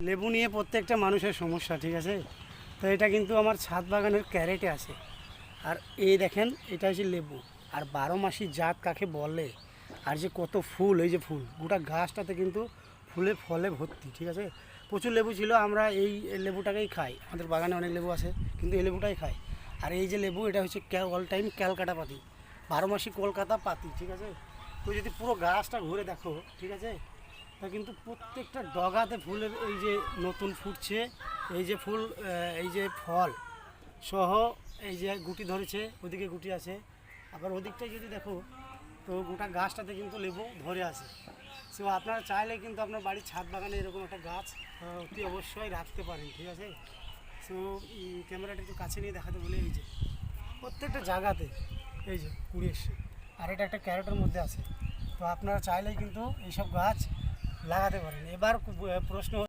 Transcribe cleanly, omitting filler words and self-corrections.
লেবু নিয়ে প্রত্যেকটা মানুষের সমস্যা, ঠিক আছে। তো এটা কিন্তু আমার ছাদ বাগানের ক্যারেটে আছে। আর এই দেখেন, এটা হচ্ছে লেবু। আর 12 মাসি জাত কাকে বলে, আর যে কত ফুল, এই যে ফুল, গোটা গাছটাতে কিন্তু ফুলে ফলে ভর্তি, ঠিক আছে। প্রচুর লেবু ছিল, আমরা এই লেবুটাকেই খাই। আমাদের বাগানে অনেক লেবু আছে, কিন্তু এই লেবুটাই খাই। আর এই যে লেবু, এটা হচ্ছে অল টাইম ক্যালকাটা পাতি, 12 মাসি কলকাতা পাতি, ঠিক আছে। তো যদি পুরো গাছটা ঘুরে দেখো, ঠিক আছে, তা কিন্তু প্রত্যেকটা ডগাতে ফুলের এই যে নতুন ফুটছে, এই যে ফুল, এই যে ফল সহ, এই যে গুটি ধরেছে, ওদিকে গুটি আছে। আবার ওদিকটায় যদি দেখো, তো গোটা গাছটাতে কিন্তু লেবু ধরে আছে। সো আপনারা চাইলে কিন্তু আপনার বাড়ির ছাদ বাগানে এরকম একটা গাছ অতি অবশ্যই রাখতে পারেন, ঠিক আছে। সো ক্যামেরাটা একটু কাছে নিয়ে দেখাতে বলে, এই যে প্রত্যেকটা জায়গাতে এই যে কুড়ি এসছে। আর এটা একটা ক্যারেটের মধ্যে আছে। তো আপনারা চাইলেই কিন্তু এইসব গাছ লাগাতে পারেন। এবার প্রশ্ন